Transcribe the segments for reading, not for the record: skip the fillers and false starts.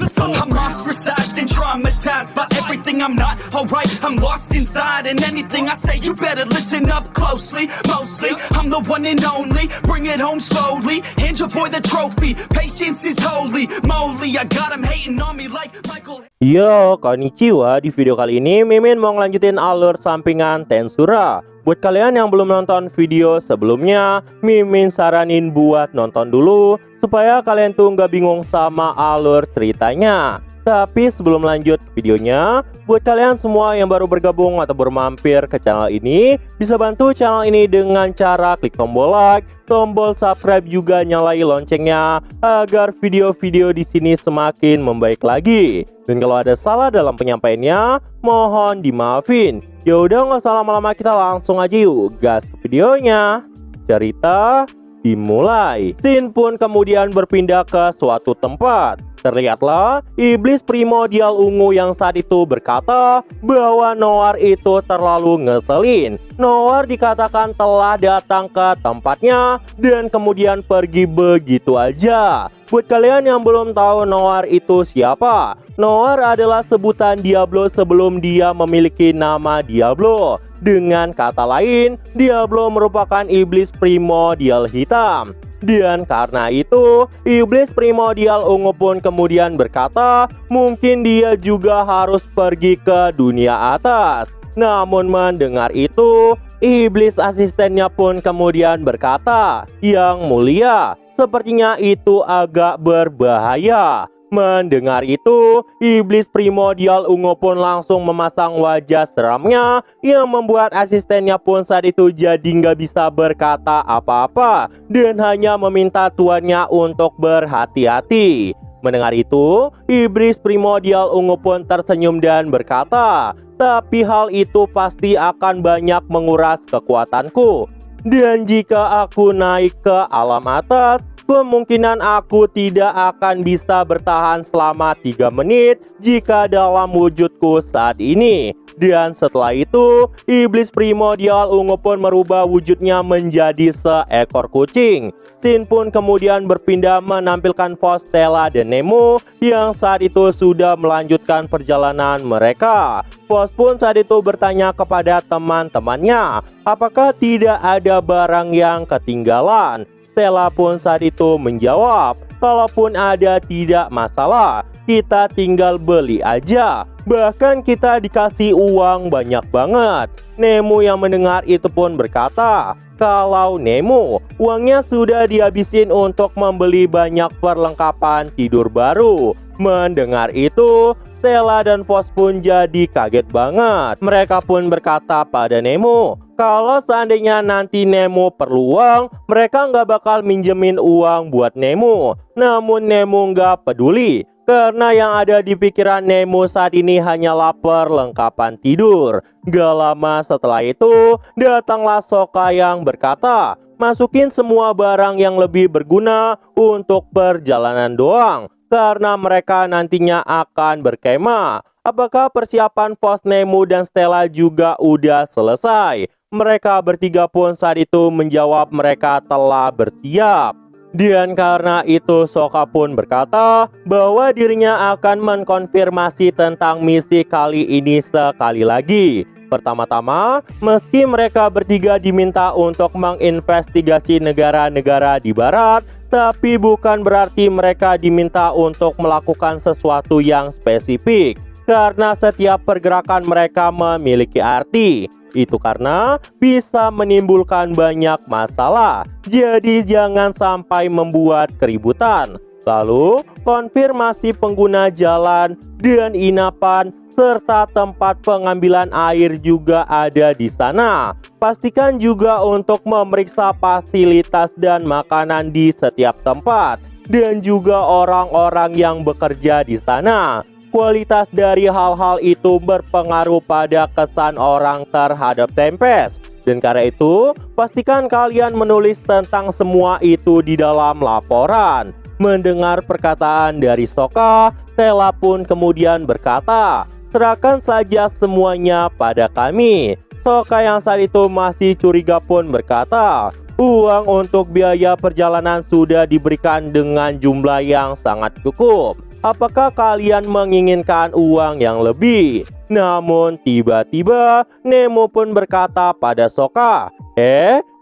I'm ostracized and traumatized by everything I'm not alright. I'm lost inside, and anything I say you better listen up closely. Mostly, I'm the one and only. Bring it home slowly. Hand your boy the trophy. Patience is holy moly. I got him hating on me like Michael. Yo, konnichiwa. Di video kali ini Mimin mau ngelanjutin alur sampingan Tensura. Buat kalian yang belum nonton video sebelumnya, Mimin saranin buat nonton dulu supaya kalian tuh nggak bingung sama alur ceritanya. Tapi sebelum lanjut videonya, buat kalian semua yang baru bergabung atau bermampir ke channel ini, bisa bantu channel ini dengan cara klik tombol like, tombol subscribe, juga nyalai loncengnya agar video-video di sini semakin membaik lagi. Dan kalau ada salah dalam penyampaiannya, mohon dimaafin. Ya udah, nggak usah lama-lama, kita langsung aja yuk gas ke videonya. Cerita dimulai. Shin pun kemudian berpindah ke suatu tempat. Terlihatlah iblis primordial ungu yang saat itu berkata bahwa Noir itu terlalu ngeselin. Noir dikatakan telah datang ke tempatnya dan kemudian pergi begitu aja. Buat kalian yang belum tahu Noir itu siapa, Noir adalah sebutan Diablo sebelum dia memiliki nama Diablo. Dengan kata lain, Diablo merupakan iblis primordial hitam. Dan karena itu, iblis primordial ungu pun kemudian berkata mungkin dia juga harus pergi ke dunia atas. Namun mendengar itu, iblis asistennya pun kemudian berkata, "Yang mulia, sepertinya itu agak berbahaya." Mendengar itu, iblis primordial ungu pun langsung memasang wajah seramnya yang membuat asistennya pun saat itu jadi nggak bisa berkata apa-apa dan hanya meminta tuannya untuk berhati-hati. Mendengar itu, iblis primordial ungu pun tersenyum dan berkata, "Tapi hal itu pasti akan banyak menguras kekuatanku. Dan jika aku naik ke alam atas, kemungkinan aku tidak akan bisa bertahan selama 3 menit jika dalam wujudku saat ini." Dan setelah itu, iblis primordial ungu pun merubah wujudnya menjadi seekor kucing. Shin pun kemudian berpindah menampilkan pose Stella dan Nemo yang saat itu sudah melanjutkan perjalanan mereka. Pose pun saat itu bertanya kepada teman-temannya apakah tidak ada barang yang ketinggalan. Stella pun saat itu menjawab, "Kalaupun ada tidak masalah, kita tinggal beli aja. Bahkan kita dikasih uang banyak banget." Nemo yang mendengar itu pun berkata, kalau Nemo uangnya sudah dihabisin untuk membeli banyak perlengkapan tidur baru. Mendengar itu, Stella dan Fox pun jadi kaget banget. Mereka pun berkata pada Nemo, kalau seandainya nanti Nemo perlu uang, mereka nggak bakal minjemin uang buat Nemo. Namun Nemo nggak peduli, karena yang ada di pikiran Nemo saat ini hanyalah perlengkapan tidur. Gak lama setelah itu, datanglah Sokka yang berkata, masukin semua barang yang lebih berguna untuk perjalanan doang, karena mereka nantinya akan berkemah. Apakah persiapan Fox, Nemo, dan Stella juga udah selesai? Mereka bertiga pun saat itu menjawab mereka telah bersiap. Dan karena itu Sokka pun berkata bahwa dirinya akan mengkonfirmasi tentang misi kali ini sekali lagi. Pertama-tama, meski mereka bertiga diminta untuk menginvestigasi negara-negara di barat, tapi bukan berarti mereka diminta untuk melakukan sesuatu yang spesifik, karena setiap pergerakan mereka memiliki arti. Itu karena bisa menimbulkan banyak masalah, jadi jangan sampai membuat keributan. Lalu, konfirmasi pengguna jalan dan inapan serta tempat pengambilan air juga ada di sana. Pastikan juga untuk memeriksa fasilitas dan makanan di setiap tempat, dan juga orang-orang yang bekerja di sana. Kualitas dari hal-hal itu berpengaruh pada kesan orang terhadap Tempest. Dan karena itu, pastikan kalian menulis tentang semua itu di dalam laporan. Mendengar perkataan dari Sokka, Stella pun kemudian berkata, serahkan saja semuanya pada kami. Sokka yang saat itu masih curiga pun berkata, uang untuk biaya perjalanan sudah diberikan dengan jumlah yang sangat cukup. apakah kalian menginginkan uang yang lebih? Namun tiba-tiba Nemo pun berkata pada Sokka,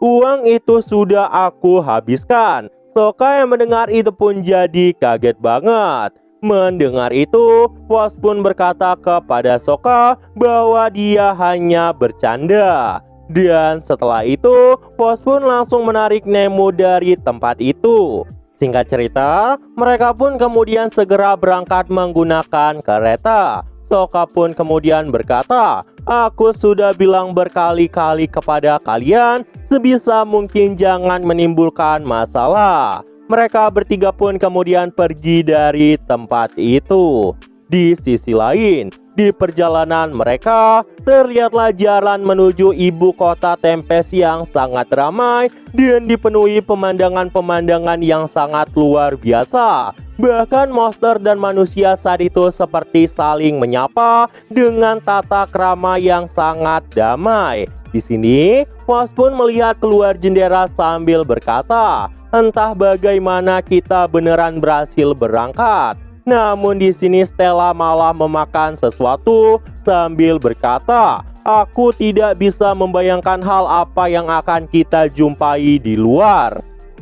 uang itu sudah aku habiskan. Sokka yang mendengar itu pun jadi kaget banget. Mendengar itu, Fox pun berkata kepada Sokka bahwa dia hanya bercanda. Dan setelah itu, Fox pun langsung menarik Nemo dari tempat itu. Singkat cerita, mereka pun kemudian segera berangkat menggunakan kereta. Sokka pun kemudian berkata, "Aku sudah bilang berkali-kali kepada kalian, sebisa mungkin jangan menimbulkan masalah." Mereka bertiga pun kemudian pergi dari tempat itu. Di sisi lain, di perjalanan mereka, terlihatlah jalan menuju ibu kota Tempest yang sangat ramai dan dipenuhi pemandangan-pemandangan yang sangat luar biasa. Bahkan monster dan manusia saat itu seperti saling menyapa dengan tata krama yang sangat damai. Di sini, Fox pun melihat keluar jendela sambil berkata, "Entah bagaimana kita beneran berhasil berangkat." Namun di sini Stella malah memakan sesuatu sambil berkata, "Aku tidak bisa membayangkan hal apa yang akan kita jumpai di luar."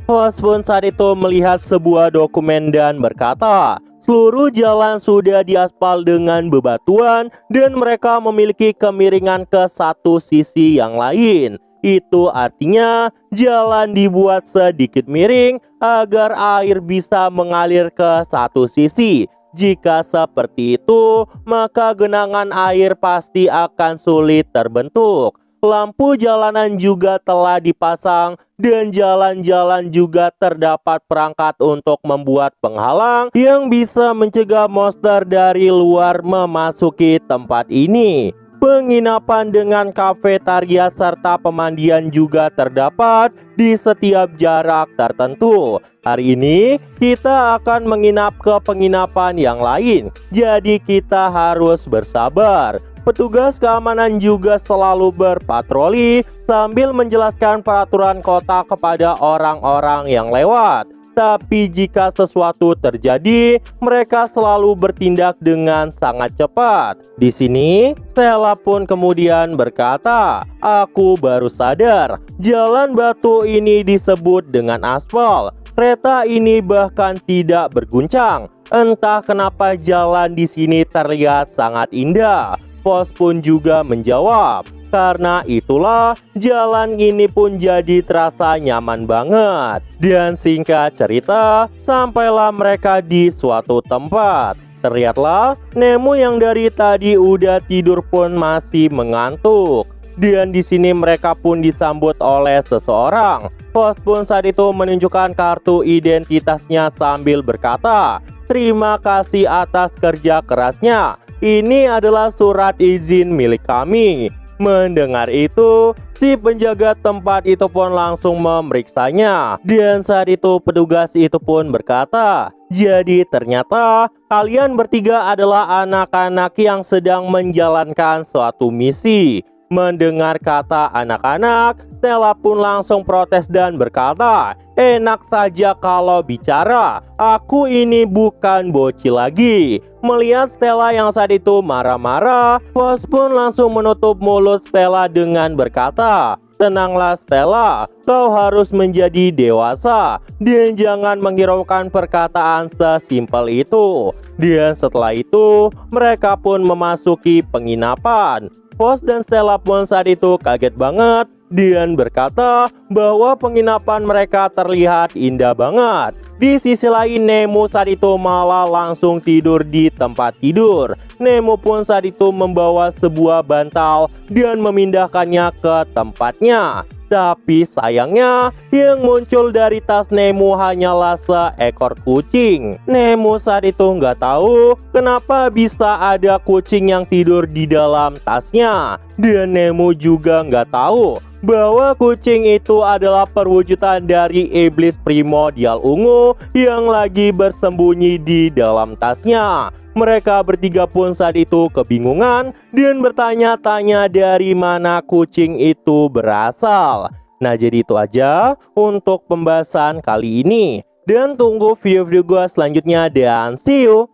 Fox pun saat itu melihat sebuah dokumen dan berkata, "Seluruh jalan sudah diaspal dengan bebatuan dan mereka memiliki kemiringan ke satu sisi yang lain. Itu artinya jalan dibuat sedikit miring agar air bisa mengalir ke satu sisi. Jika seperti itu, maka genangan air pasti akan sulit terbentuk. Lampu jalanan juga telah dipasang dan jalan-jalan juga terdapat perangkat untuk membuat penghalang yang bisa mencegah monster dari luar memasuki tempat ini. Penginapan dengan kafetaria serta pemandian juga terdapat di setiap jarak tertentu. Hari ini kita akan menginap ke penginapan yang lain, jadi kita harus bersabar." Petugas keamanan juga selalu berpatroli sambil menjelaskan peraturan kota kepada orang-orang yang lewat. Tapi jika sesuatu terjadi, mereka selalu bertindak dengan sangat cepat. Di sini, Stella pun kemudian berkata, "Aku baru sadar, jalan batu ini disebut dengan aspal. Kereta ini bahkan tidak berguncang. Entah kenapa jalan di sini terlihat sangat indah." Fox pun juga menjawab, "Karena itulah jalan ini pun jadi terasa nyaman banget." Dan singkat cerita, sampailah mereka di suatu tempat. Terlihatlah Nemo yang dari tadi udah tidur pun masih mengantuk. Dan di sini mereka pun disambut oleh seseorang. Fox pun saat itu menunjukkan kartu identitasnya sambil berkata, "Terima kasih atas kerja kerasnya. Ini adalah surat izin milik kami." Mendengar itu, si penjaga tempat itu pun langsung memeriksanya. Dan saat itu petugas itu pun berkata, "Jadi ternyata kalian bertiga adalah anak-anak yang sedang menjalankan suatu misi." Mendengar kata anak-anak, Stella pun langsung protes dan berkata, "Enak saja kalau bicara, aku ini bukan bocil lagi." Melihat Stella yang saat itu marah-marah, Fox pun langsung menutup mulut Stella dengan berkata, "Tenanglah Stella, kau harus menjadi dewasa dan jangan menghiraukan perkataan sesimpel itu." Dan setelah itu, mereka pun memasuki penginapan. Fox dan Stella pun saat itu kaget banget dan berkata bahwa penginapan mereka terlihat indah banget. Di sisi lain, Nemo saat itu malah langsung tidur di tempat tidur. Nemo pun saat itu membawa sebuah bantal dan memindahkannya ke tempatnya. Tapi sayangnya, yang muncul dari tas Nemo hanyalah seekor kucing. Nemo saat itu nggak tahu kenapa bisa ada kucing yang tidur di dalam tasnya. Dan Nemo juga nggak tahu bahwa kucing itu adalah perwujudan dari iblis primordial ungu yang lagi bersembunyi di dalam tasnya. Mereka bertiga pun saat itu kebingungan dan bertanya-tanya dari mana kucing itu berasal. Nah, jadi itu aja untuk pembahasan kali ini. Dan tunggu video-video gue selanjutnya dan see you!